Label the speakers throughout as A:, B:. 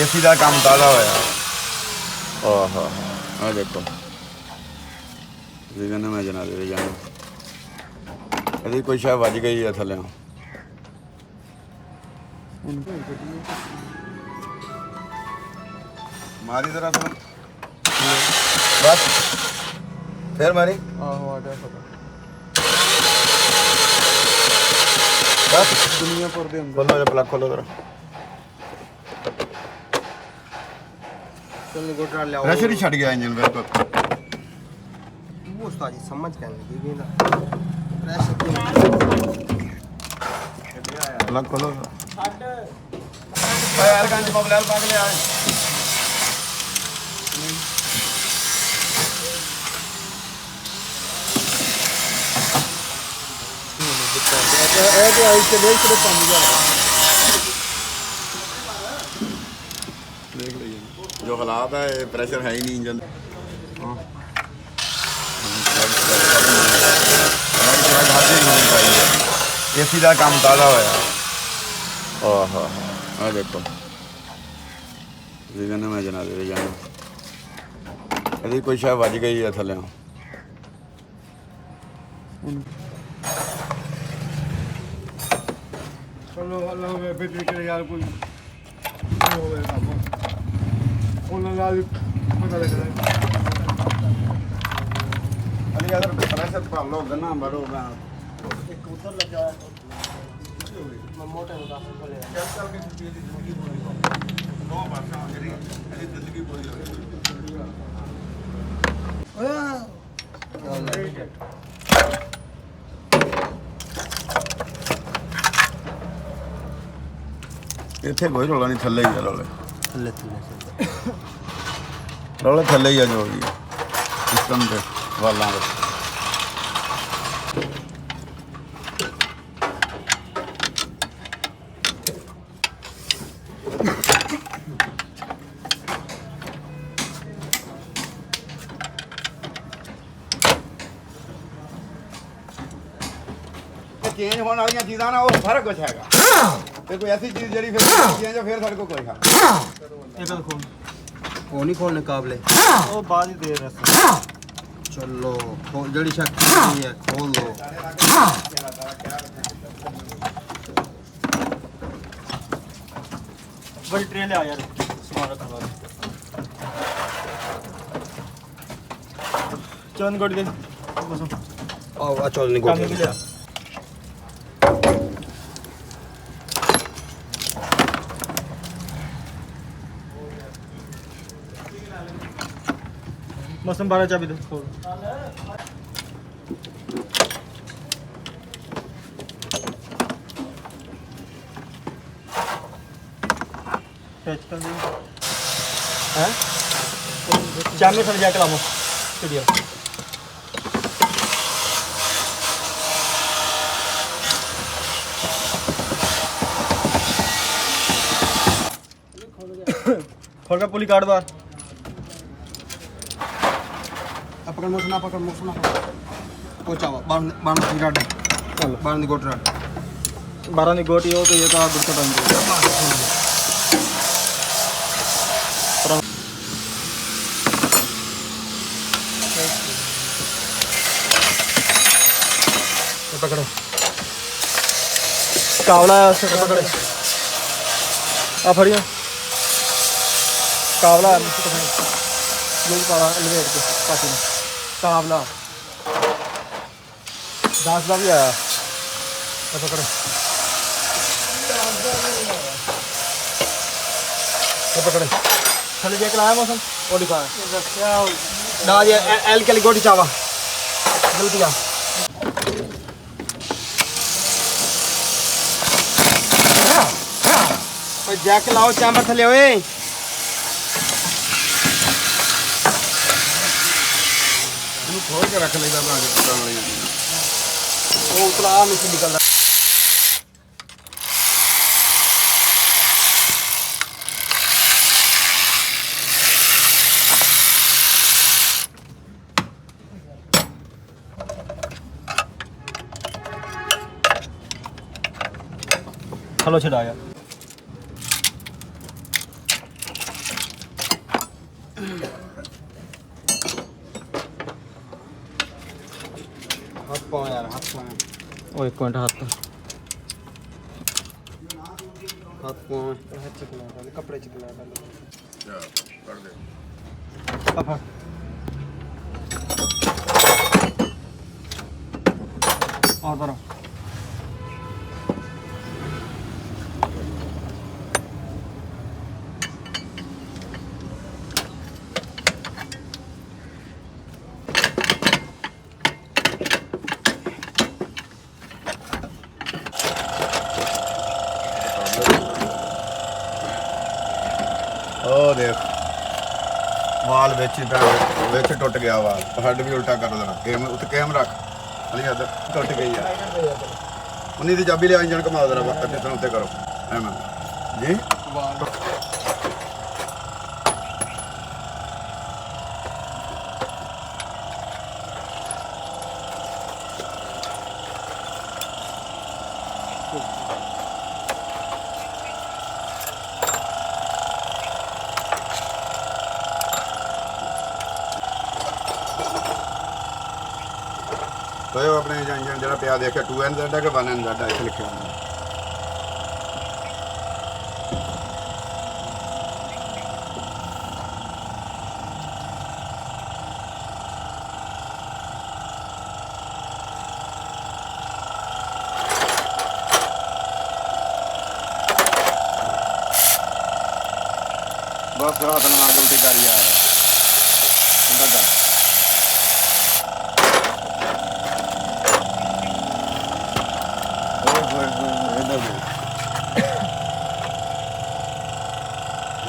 A: AC का काम ताज़ा होया। ओह आ देखो जी कहने मैं जना दे जाना यदि कोई शायद वज गई है थले मारी जरा तो बस फिर मारी
B: आहो आ गया पता
A: बस
B: दुनिया पर दे अंदर
A: खोलो जो प्लग खोलो जरा
B: चल गोटा ले आओ
A: प्रेशर ही छट गया इंजन बिल्कुल
B: वो उस्ताद जी समझ के नहीं दी ना प्रेशर
A: प्लग खोलो यार कांच मोबाइल पाग ले आए
B: ऐसे आई चले सिर्फ 5000
A: देख लीजिए जो हालात है प्रेशर है ही नहीं इंजन एसी का काम ताज़ा होया ओह आ देखो जी कहने मैं जना दे जाना यदि कोई शायद वज गई है थले
B: चलो अल्लाह में फिर के यार कोई हो गया काम उन्होंने आज पता लग रहा है
A: अली अगर प्रेशर पर लो गन्ना बड़ो मैं
B: एक उधर लग जाए मैं मोटे में काफी बोले क्या चल के छुट्टी दी जिंदगी पूरी दो भाषा मेरी अली जिंदगी पूरी हो गई
A: इतने कोई रौला नहीं थले ही है रौले
B: थल्ले
A: रौले थले ही है जो भी सिस्टम के वालों के चेंज होने वाली चीज़ा ना वो सारा कुछ हैगा ते कोई ऐसी चीज़ जड़ी फिर चेंज फिर सारे को कोई है
B: एक खोल वो नहीं खोलने काबले वो बाद ही दे रहा चलो खोल जड़ी शक्ति नहीं है खोल लो बड़ी ट्रे ले आ यार सामान रखा हुआ चंद गोट दे बस आओ चल नहीं गोट ले मौसम 12 चाबी दे खोल टच कर दे हैं चाबी में जाके लाओ स्टूडियो खोल का पुली काट बार पकड़ मोसना पहुंचावा बाण की गाड़ी चल बाण की गोट राड 12 ની ગોટી हो तो ये का गुड़ का बन पकड़ो कावला है उससे पकड़े आ फड़ियो कावला है मुझसे पकड़े यही पाला एलिवेट के पासी में कावला 10 भी आया पकड़ो पकड़े चले जाके लाया मौसम वो दिखा डाल ये एल के लिए गोटी चावा जल्दी आ जाके लाओ चांबर थले ओए
A: खोल के रख लेगा मैं आगे पकड़ ली
B: वो उतला नीचे निकल रहा हलो छड़ाया
A: ਹੱਥ ਪਾਓ ਯਾਰ, ਹੱਥ ਪਾਓ।
C: ਉਹ ਇੱਕ ਮਿੰਟ ਹੱਥ
A: ਹੱਥ ਪਾਓ।
C: ਹੱਥ ਚਕਣਾ ਪਹਿਲੇ ਕੱਪੜੇ ਚਕਣਾ ਪਹਿਲੇ
B: ਜਾ ਕੱਢ ਦੇ
C: ਆਫਾ ਆਦਰ
B: ਉਹ ਦੇਖ ਵਾਲ ਵਿੱਚ ਹੀ ਵਿੱਚ ਟੁੱਟ ਗਿਆ ਵਾਲ ਹੱਡ ਵੀ ਉਲਟਾ ਕਰ ਦੇਣਾ ਕੇਮ ਉੱਤੇ ਕੇਮ ਰੱਖ ਅਲੀ ਹੱਦ ਟੁੱਟ ਗਈ ਆ ਉਨੀ ਦੀ ਚਾਬੀ ਲਿਆ ਇੰਜਣ ਘੁਮਾ ਦੇਣਾ ਵਕਤ ਤੇ ਉੱਤੇ ਕਰੋ ਐਵੇਂ ਜੀ तो अपने इंजन जरा पिया देखा 2NZ है कि 1NZ है इसे लिखे होंगे बस रात ना आगे उल्टी कर यार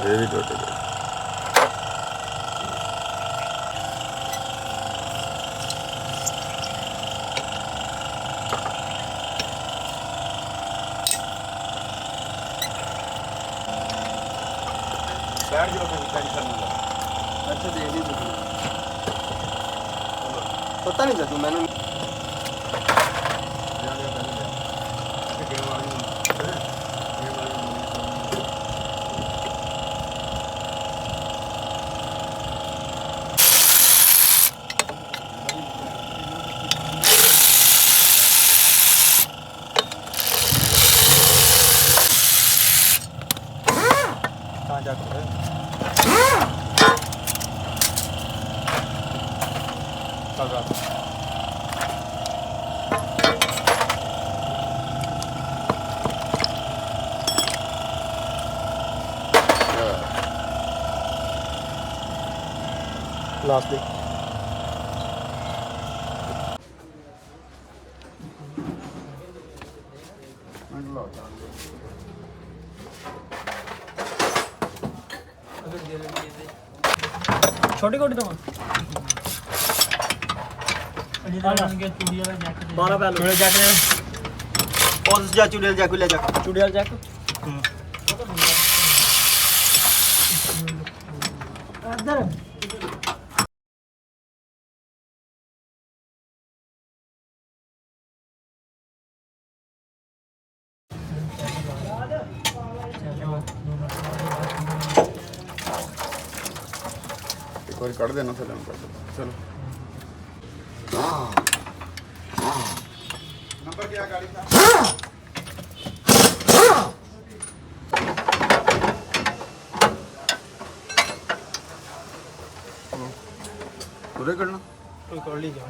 B: ये भी टूट गया बैठ जाओ फिर टेंशन ना लो
C: अच्छा दे दी पता नहीं चाचू मैंने लास्ट में छोटी कोटी तो चूड़ी वाला जैकेट 12 पहले चूड़ी जैकेट और जा चूड़ी वाला जैकेट ले जा चूड़ी वाला जैकेट अंदर
B: एक बार कट देना फिर चलो नंबर क्या गाड़ी का पूरे करना
C: कोई कर ली जा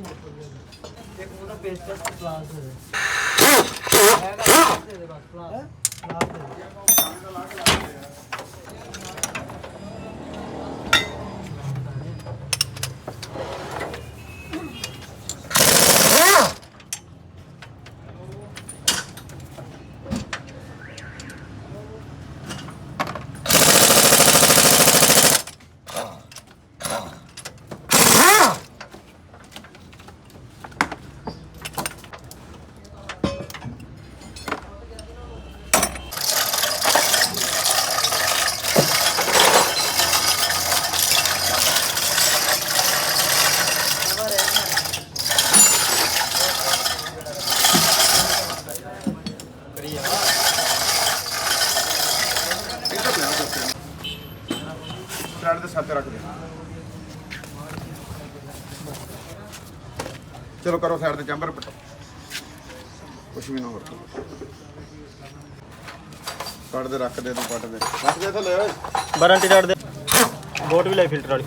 C: एक पूरा पेस्टस क्लास है
B: ਸਾਈਡ ਦੇ ਸਾਥੇ ਰੱਖ ਦੇ ਚਲੋ ਕਰੋ ਸਾਈਡ ਤੇ ਚੈਂਬਰ ਪਟੋ ਕੁਛ ਵੀ ਨਾ ਹੋਰ ਕੱਢ ਦੇ ਰੱਖ ਦੇ ਤੂੰ ਪੱਟ ਦੇ ਰੱਖ ਦੇ ਥੱਲੇ ਓਏ
C: ਵਾਰੰਟੀ ਕਾਰਡ ਦੇ ਬੋਟ ਵੀ ਲੈ ਫਿਲਟਰ ਵਾਲੀ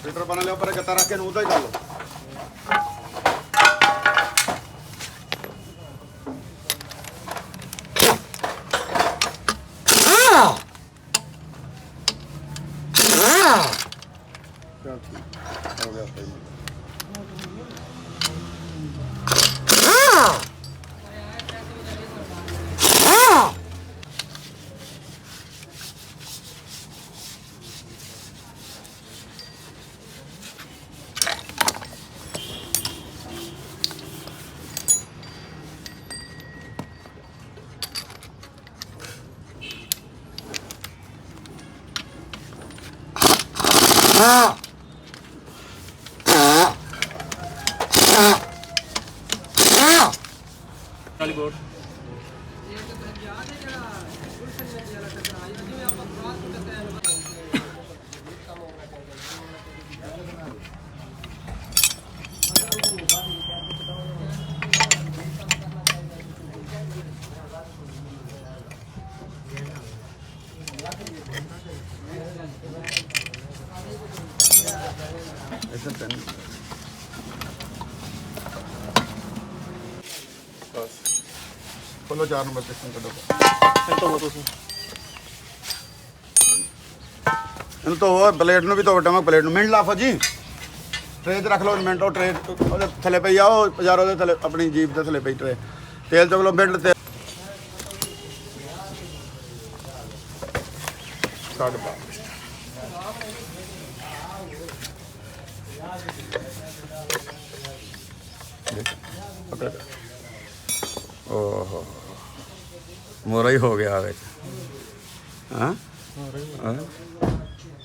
B: ਫਿਲਟਰ ਬਣਾ ਲਿਓ ਪਰ ਗੱਤਾ ਰੱਖ ਕੇ ਨੂੰ ਉਹਦਾ ਹੀ ਕਰ ਲਓ ਚੱਲ ਠੀਕ ਹੋ ਗਿਆ ਭਾਈ
C: ਵਾਲੀ ਬੋਟ
B: ऐसे पेन बस खोलो 4 नंबर पिस्टन कटो
C: तो ਤੁਸੀਂ
B: ਇਹਨੂੰ ਧੋ ਪਲੇਟ ਨੂੰ ਵੀ ਧੋ ਟਮਕ ਪਲੇਟ ਨੂੰ ਮਿੰਟ ਲਾਫੋ ਜੀ ਟਰੇ 'ਚ ਰੱਖ ਲਓ ਮਿੰਟ ਉਹ ਟਰੇ ਉਹਦੇ ਥੱਲੇ ਪਈ ਆ ਉਹ ਬਾਜ਼ਾਰੋਂ ਦੇ ਥੱਲੇ ਆਪਣੀ ਜੀਪ ਦੇ ਥੱਲੇ ਪਈ ਟਰੇ ਤੇਲ ਚੁੱਕ ਲਓ ਮਿੰਟ ਤੇ ਕੱਢ ਪਾ ਪਕੜ ਓਹ ਮੋਰਾ ਹੀ ਹੋ ਗਿਆ ਵਿੱਚ ਹਾਂ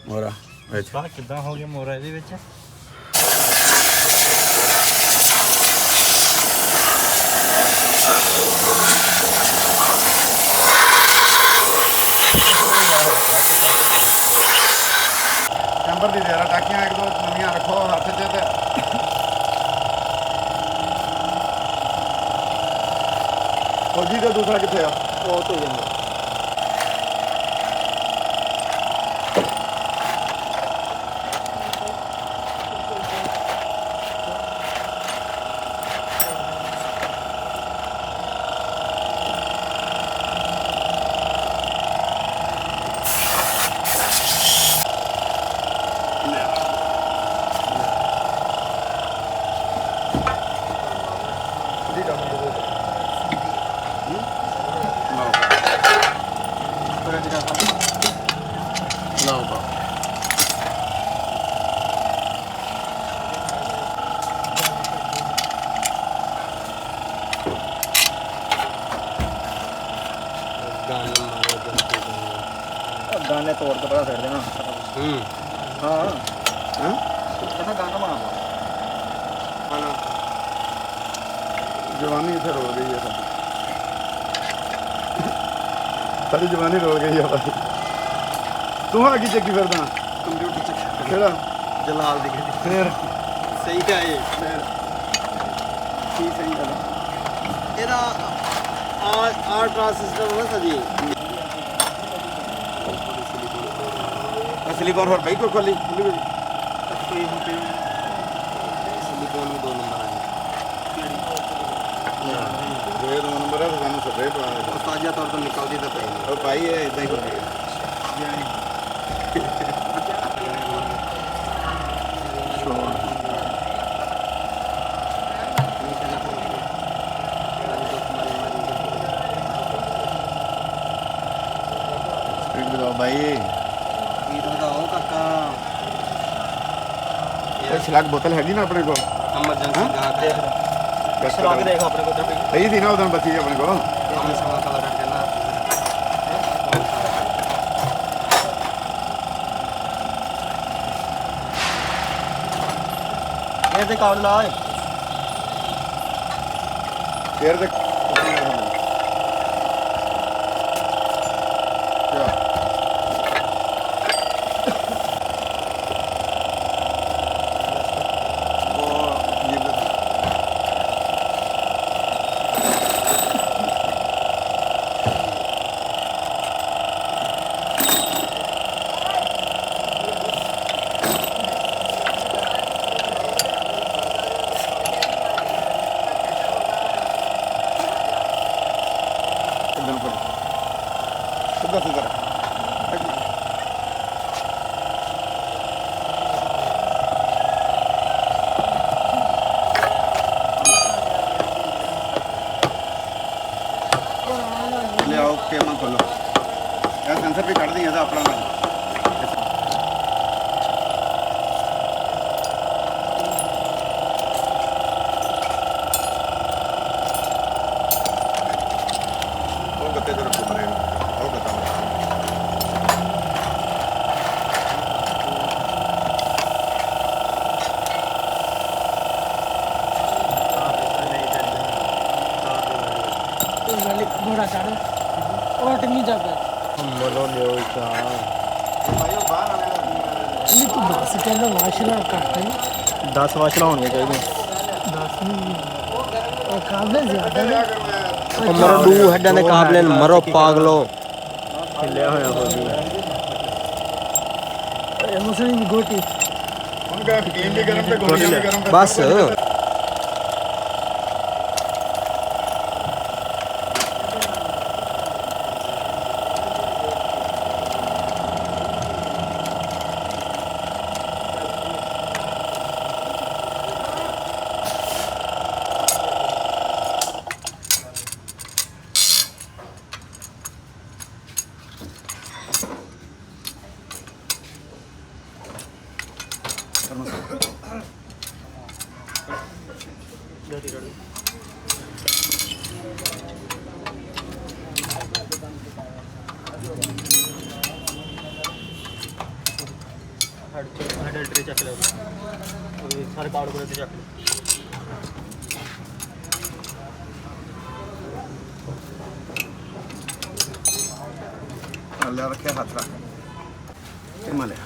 B: ਮੋਰਾ ਵਿੱਚ
C: ਬਾਹ ਕਿੱਦਾਂ ਹੋ ਗਿਆ ਮੋਰਾ ਇਹਦੇ ਵਿੱਚ
B: ਚੈਂਬਰ ਦੀ ਦੇਰਾ ਟਾਕੀਆਂ ਇੱਕ ਦੋ ਨਵੀਆਂ ਰੱਖੋ ਹੱਥ 'ਚ ਤੇ ਫੌਜੀ ਦਾ ਦੂਸਰਾ ਕਿੱਥੇ ਆ
C: ਉਹ ਤੋਂ ਜਾਂਦਾ गाने तोड़ के बड़ा सेट देना हाँ
B: हाँ
C: कैसा गाना बना
B: खाना जवानी इधर हो गई है सारी जवानी रोल गई है भाई तू आ की चक्की फिरदा
C: कंप्यूटर चेक
B: केड़ा
C: जलाल दिखे
B: फिर
C: सही क्या है फिर ठीक सही है ਇਹਦਾ ਆਰ ਟ੍ਰਾਂਸਿਸਟਰ ਹੋਣਾ ਸਜੀ
B: सिलिकॉन और भाई को खोली
C: सिलिकॉन में 2 नंबर आए
B: ये 2 नंबर है तो मैंने सेपरेट वाला
C: और ताजा तौर पर निकलती तो पहले
B: और भाई ये इतना ही हो गया भाई स्लग बोतल हैगी ना अपने को
C: एमरजेंसी
B: गैस
C: चला के देखो अपने को तो
B: सही थी ना उधर बची अपने को
C: हमने सवा कलर करके ना ये ते काउंट ला
B: फिर देख क्या ਸਿੱਧਾ ਸਿੱਧਾ ਲਿਆਓ ਕੇਮਾ ਖੋਲੋ ਇਹ ਸੈਂਸਰ ਵੀ ਕੱਢ ਦੀ ਇਹਦਾ ਆਪਣਾ ਨਾਲ ਉਹ ਗੱਤੇ ਤੇ ਰੱਖੋ ਪਰੇ ਉਹ ਗੱਤਾ
D: घोड़ा चढ़ ओट नहीं जाता
C: ਮਨੋ ਲਿਓ ਚਾ
A: ਭਾਈ ਉਹ ਬਾਹਰ ਆਣੇ
D: नहीं तू बस कहना वाशना करते हैं
C: 10 ਵਾਸ਼ਲਾਂ ਹੋਣੀਆਂ ਚਾਹੀਦੀਆਂ
D: 10 नहीं और काबले ज्यादा
A: ਲਿਆ
D: है
A: ਕਰ ਮੈਂ
E: ਮਰੋ ਦੂ ਹੈਡਾਂ ਦੇ ਕਾਬਲੇ ਨੂੰ ਮਰੋ ਪਾਗਲੋ
C: ਖਿਲਿਆ ਹੋਇਆ ਹੋ ਗਿਆ
D: मुसलिम की गोटी
A: उनका गेम भी गरम पे गोलियां भी गरम
E: ਬਸ
C: ਹੈਡ ਟਰੇ ਚੱਕ ਲਿਓ ਸਾਰੇ ਕਾਰਡ ਕੋਲ ਤੇ ਚੱਕ ਲਿਓ
B: ਲਿਆ ਰੱਖਿਆ ਹੱਥ ਰੱਖ ਕੇਮਾ ਲਿਆ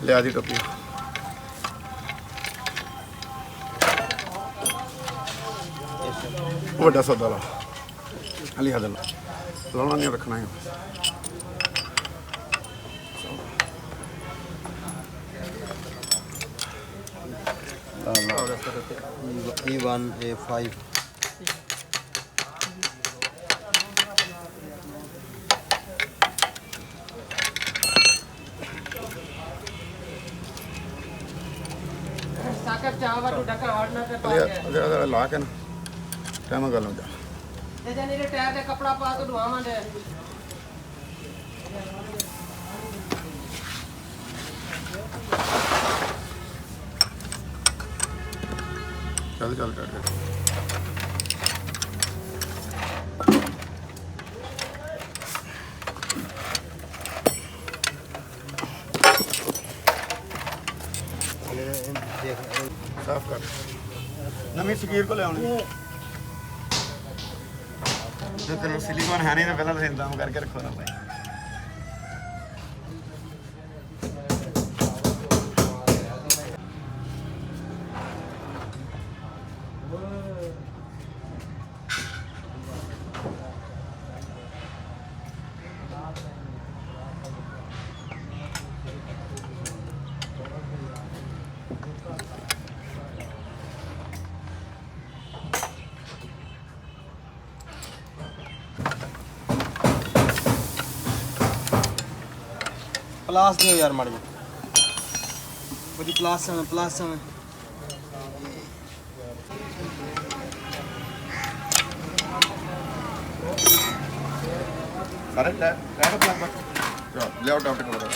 B: ਲਿਆ ਦੀ ਟੋਪੀ ਵੱਡਾ ਸੌਦਾ ਲਾ ਅਲੀ ਹਦਲ ਲਾਉਣਾ ਨਹੀਂ ਰੱਖਣਾ ਹੈ
E: E1 A5
D: साकर चावा तो डका हटना पे पा गया
B: ਅਗਰ ਲਾ ਕੇ ਨਾ ਟਾਈਮ ਗੱਲ ਹੋ ਜਾ
D: ते जाने रे टायर दे कपड़ा पा तो धुआं दे
B: ਚੱਲ ਚੱਲ ਕਰ ਸਾਫ ਕਰ ਨਵੀਂ ਸਕੀਰ ਕੋ ਲਿਆਉਣੀ ਜੇ ਤੇਰੇ ਸਿਲੀਕਨ ਹੈ ਨਹੀਂ ਤਾਂ ਪਹਿਲਾਂ ਤੁਸੀਂ ਇੰਤਜ਼ਾਮ ਕਰਕੇ ਰੱਖੋ ਨਾ ਭਾਈ
E: प्लास दियो यार मार बड़ी प्लास में
B: ਸਾਰੇ ਟਾਇਰ ਪਲੱਗ ਚਲ ਲਿਆਓ ਟਾਪ ਕਰੋ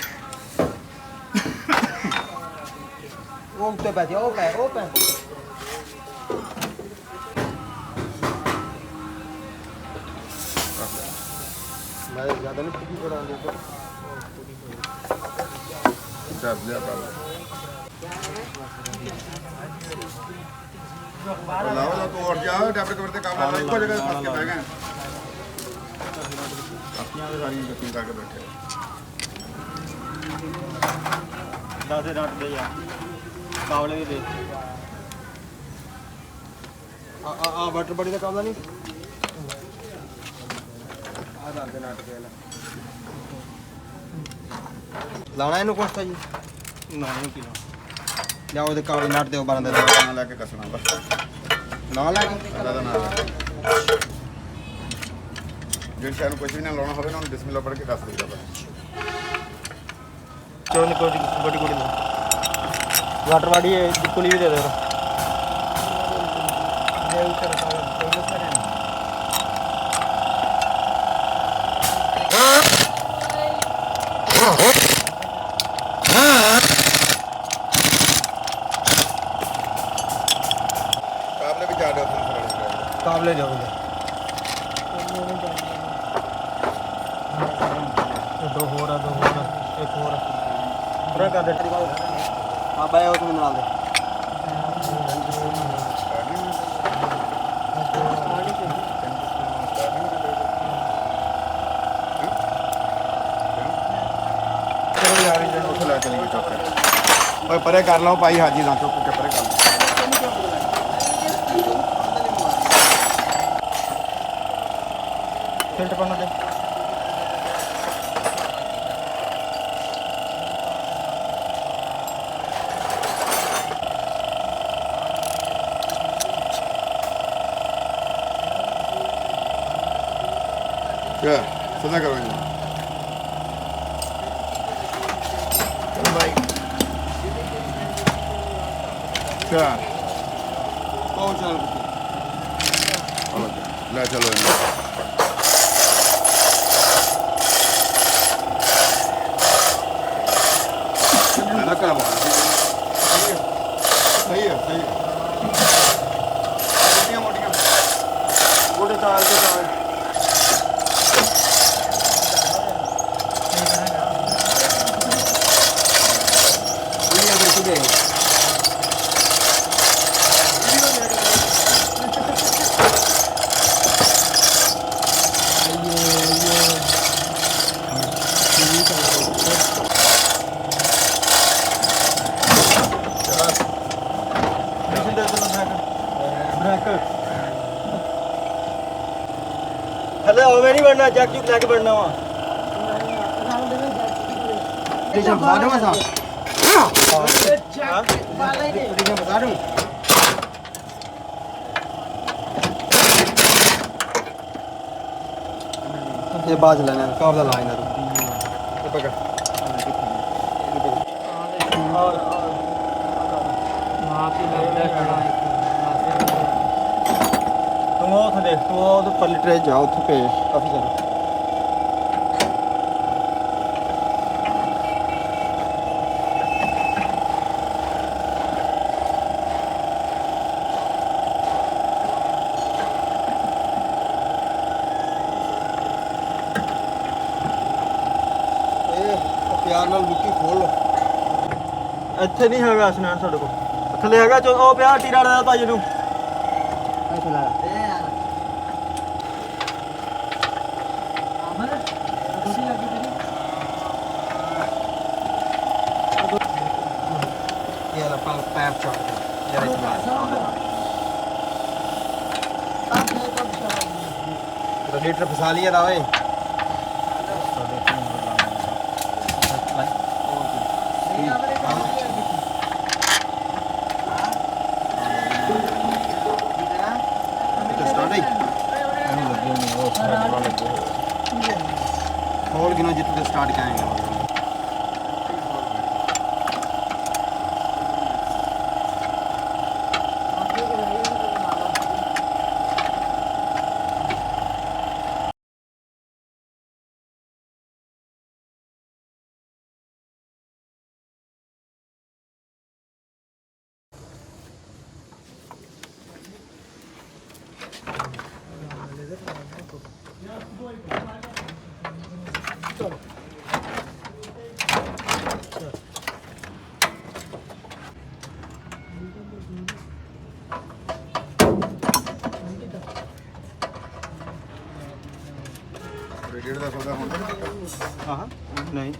E: वो तो बैठे ओ पे मैं ज्यादा नहीं पुकी करा दे तो
B: ਚੱਲ ਲਿਆ ਕਰ ਲਾਓ ਲਾ ਤੋੜ ਜਾ ਟਾਪ ਕਵਰ ਤੇ ਕੰਮ ਲਾ ਇੱਕੋ ਜਗ੍ਹਾ ਤੇ ਫਸ ਕੇ ਬਹਿ ਗਏ ਆਪਣੀਆਂ ਸਾਰੀਆਂ ਗੱਲਾਂ ਕਰਕੇ ਬੈਠੇ
C: ਦਾਦੇ ਰੱਟ ਦੇ ਯਾਰ ਕਾਵਲੇ ਵੀ ਦੇ
E: आ वाटर बॉडी का कामला नहीं आ दादे नाटक है लाना इन्हों कोस्ता जी नहीं किलो जाओ दे काली नाट दे बारन दे
B: ਨਾ ਲੈ ਕੇ ਕੱਸਣਾ ਬਸ
E: ना लगे
B: ਅੱਲਾ ਦਾ ਨਾਮ ਜੇ ਸ਼ਾਨ ਕੁਝ ਵੀ ਨਾ ਲਾਉਣਾ ਹੋਵੇ ਨਾ ਉਹਨੂੰ ਬਿਸਮਿਲ੍ਲਾ ਪੜ੍ਹ ਕੇ ਕੱਸ ਦੇਈਦਾ ਬਸ
E: चोन कोटी कोटी कोटी दे वाटर वाड़ी कुली भी दे दे
B: ਕਾਬਲੇ ਵੀ ਜਾ ਦਿਓ ਤੁਹਾਨੂੰ
E: काबले जाओगे दो हो रहा एक हो रहा पूरा कर दे हाँ भाई वो तुम्हें डाल दे
B: ਚਲੋ ਯਾਰ ਇਹਨਾਂ ਨੂੰ ਉੱਥੇ ਲੈ ਚਲੀਏ ਚੁੱਕ ਕੇ ਓਏ ਪਰੇ ਕਰ ਲਓ ਭਾਈ ਹਾਜੀ ਦਾ ਚੁੱਕ ਕੇ ਪਰੇ ਕਰ ਲਓ
E: फिल्टर करना दे
B: क्या सदा करो इन्हें चलो भाई क्या
E: बहुत चल
B: ले चलो इन्हें ना क्या बात सही है मोटियां मोटियां
E: गोटे चाल के चाल थले होवे नहीं बढ़ना जग जुग लेके बढ़ना वहाँ टीचर बता दूँ मैं टीचर बता दूँ ये बाज लेना काबला लाइन है ये पकड़ तुम वो थे देख वो तो पर लिटरे जाओ तो पे काफी सारा प्यार नाल बुकी खोल लो ਇੱਥੇ ਨਹੀਂ ਹੈਗਾ ਸਨਾਨ ਸਾਡੇ ਕੋਲ ਥੱਲੇ ਹੈਗਾ ਉਹ ਪਿਆ ਟੀਰਾ ਦਾ ਭਾਈ ਨੂੰ ਇੱਥੇ ਲਾ ये ला पैप चढ़ ये लीटर फंसा लिया था भाई और गिनो जितने स्टार्ट करेंगे
B: रेडिएटर ਦਾ ਸੌਦਾ ਹੁੰਦਾ
E: हाँ नहीं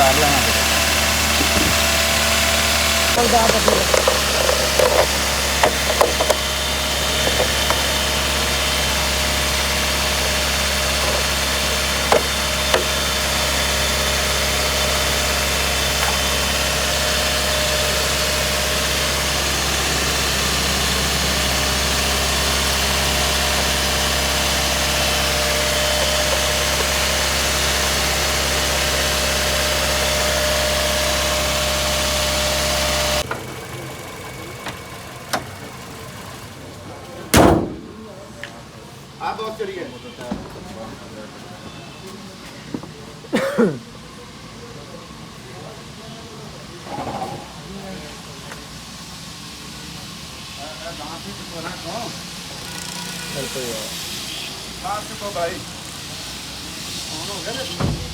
A: ਉਤਾਰ ਲੈਣਾ
D: ਉਹਦਾ ਪਤੀ
A: ਆ ਬਹੁਤ ਚੜੀ ਹੈ
B: ਲਾਸਟ ਤੋਂ ਭਾਈ
A: ਹੋ ਗਿਆ